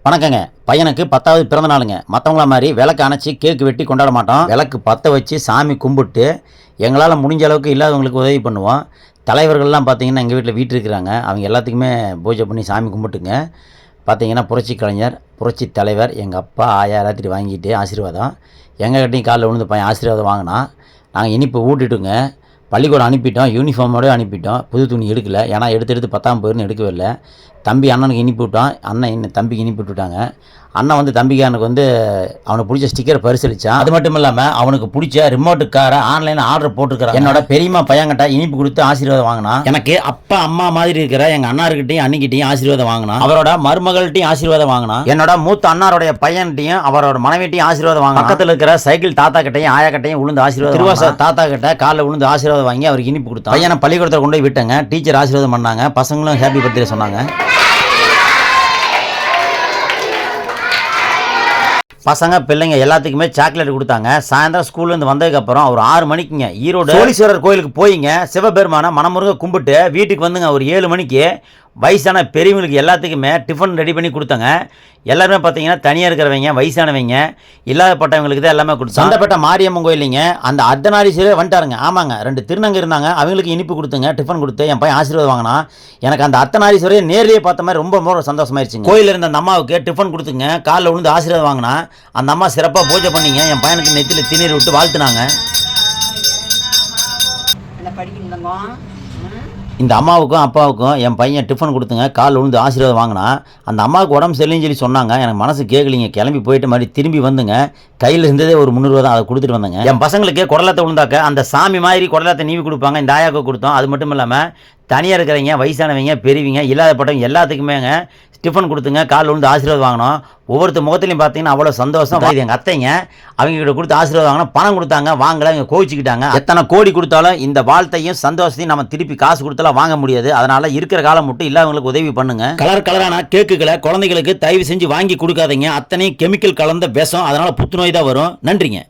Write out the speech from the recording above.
வணக்கங்க. பையனுக்கு 10வது பிறந்த நாளுங்க. மற்றவங்கள மாதிரி விளக்கு அணைச்சி கேக்கு வெட்டி கொண்டாட மாட்டோம். விளக்கு பற்ற வச்சு சாமி கும்பிட்டு எங்களால் முடிஞ்ச அளவுக்கு இல்லாதவங்களுக்கு உதவி பண்ணுவோம். தலைவர்கள்லாம் பார்த்தீங்கன்னா எங்கள் வீட்டில் இருக்கிறாங்க. அவங்க எல்லாத்துக்குமே பூஜை பண்ணி சாமி கும்பிட்டுங்க. பார்த்தீங்கன்னா புரட்சி கலைஞர், புரட்சி தலைவர், எங்கள் அப்பா, ஆயா எல்லாத்திட்டையும் வாங்கிட்டு ஆசீர்வாதம். எங்ககிட்டையும் காலில் விழுந்து பையன் ஆசீர்வாதம் வாங்கினா. நாங்கள் இனிப்பு ஊட்டிட்டுங்க. பள்ளிக்கூடம் அனுப்பிட்டோம், யூனிஃபார்மோடு அனுப்பிட்டோம். புது துணி எடுக்கலை, ஏன்னா எடுத்து 10ஆம் போயிருந்து எடுக்கவே இல்லை. தம்பி அண்ணனுக்கு இனிப்பு விட்டான், அண்ணன் தம்பிக்கு இனிப்பு விட்டுட்டாங்க. அண்ணன் வந்து தம்பிக்காரனுக்கு வந்து அவனுக்கு பிடிச்ச ஸ்டிக்கர் பரிசளித்தான். அது மட்டும் இல்லாமல் அவனுக்கு பிடிச்ச ரிமோட்டு காரை ஆன்லைனில் ஆர்டர் போட்டுருக்கிறான். என்னோட பெரியம்மா பையன்கிட்ட இனிப்பு கொடுத்து ஆசீர்வாதம் வாங்கினான். எனக்கு அப்பா அம்மா மாதிரி இருக்கிற எங்கள் அண்ணார்கிட்டையும் அன்னிக்கிட்டையும் ஆசீர்வாதம் வாங்கினான். அவரோட மருமகள்கிட்டையும் ஆசீர்வாதம் வாங்கினான். என்னோட மூத்த அண்ணாருடைய பையன்கிட்டையும் அவரோட மனைவிட்டையும் ஆசீர்வாதம் வாங்க. பக்கத்தில் இருக்கிற சைக்கிள் தாத்தா கிட்டையும் ஆயா கிட்டையும் விழுந்து ஆசீர்வாதம். திருவாச தாத்தா கிட்ட காலில் விழுந்து ஆசீர்வாதம் வாங்கி அவருக்கு இனிப்பு கொடுத்தான். பையனை பள்ளிக்கூடத்தில் கொண்டு போய் விட்டங்க. டீச்சர் ஆசீர்வாதம் பண்ணாங்க. பசங்களும் ஹாப்பி பர்த்டே சொன்னாங்க. பசங்க பிள்ளைங்க எல்லாத்துக்குமே சாக்லேட் கொடுத்தாங்க. சாயந்தரம் ஸ்கூல்லேருந்து வந்ததுக்கப்புறம் ஒரு 6 மணிக்குங்க ஈரோடு சோழீஸ்வரர் கோயிலுக்கு போயிங்க சிவபெருமான மனமுருக கும்பிட்டு வீட்டுக்கு வந்துங்க. ஒரு 7 மணிக்கு வயசான பெரியவங்களுக்கு எல்லாத்துக்குமே டிஃபன் ரெடி பண்ணி கொடுத்தாங்க. எல்லாருமே பார்த்தீங்கன்னா தனியாக இருக்கிறவங்க, வயசானவங்க, இல்லாதப்பட்டவங்களுக்கு தான் எல்லாமே கொடுத்தாங்க. சந்தப்பட்ட மாரியம்மன் கோயிலிங்க அந்த அர்த்தநாரீஸ்வரர் வந்துட்டாருங்க. ஆமாங்க, 2 திருநங்கை இருந்தாங்க. அவங்களுக்கு இனிப்பு கொடுத்துங்க, டிஃபன் கொடுத்து என் பையன் ஆசீர்வாதம் வாங்கினா. எனக்கு அந்த அர்த்தநாரீஸ்வரரை நேர்லேயே பார்த்த மாதிரி ரொம்ப சந்தோஷமாயிருச்சுங்க. கோயிலில் இருந்த அந்த அம்மாவுக்கு டிஃபன் கொடுத்துங்க, காலில் விழுந்து ஆசீர்வாதம் வாங்கினா. அந்த அம்மா சிறப்பாக பூஜை பண்ணிங்க. என் பையனுக்கு நெத்தியில் திணீர் விட்டு வாழ்த்துனாங்க. இந்த அம்மாவுக்கும் அப்பாவுக்கும் என் பையன் டிஃபன் கொடுத்துங்க, கால் விழுந்து ஆசீர்வாதம் வாங்கினா. அந்த அம்மாவுக்கு உடம்பு சரியில்லைன்னு சொல்லி சொன்னாங்க. எனக்கு மனசு கேட்கலிங்க. கிளம்பி போயிட்டு மாதிரி திரும்பி வந்துங்க. கையில் இருந்ததே ஒரு 300 தான், அதை கொடுத்துட்டு வந்தேங்க. என் பசங்களுக்கு குடலத்தை விழுந்தாக்க அந்த சாமி மாதிரி குடலத்தை நீவி கொடுப்பாங்க. இந்த ஆயாவுக்கு கொடுத்தோம். அது மட்டும் இல்லாமல் தனியாக இருக்கிறவங்க, வயசானவங்க, பெரியவங்க, இல்லாதப்பட்டவங்க எல்லாத்துக்குமேங்க டிஃபன் கொடுத்துங்க, கால் விழுந்து ஆசீர்வாதம் வாங்கினோம். ஒவ்வொருத்தர் முகத்துலையும் பார்த்தீங்கன்னா அவ்வளோ சந்தோஷம். இது எங்கள் அத்தைங்க, அவங்க கிட்ட கொடுத்து ஆசீர்வாதம் வாங்கினோம். பணம் கொடுத்தாங்க, வாங்கலை, இவங்க கோவிச்சுக்கிட்டாங்க. எத்தனை கோடி கொடுத்தாலும் இந்த வாழ்த்தையும் சந்தோஷத்தையும் நம்ம திருப்பி காசு கொடுத்தாலும் வாங்க முடியாது. அதனால் இருக்கிற காலம் மட்டும் இல்லாதவங்களுக்கு உதவி பண்ணுங்க. கலரான கேக்குகளை குழந்தைகளுக்கு தயவு செஞ்சு வாங்கி கொடுக்காதீங்க. அத்தனை கெமிக்கல் கலந்த விஷம், அதனால் புத்துநோய் தான் வரும். நன்றிங்க.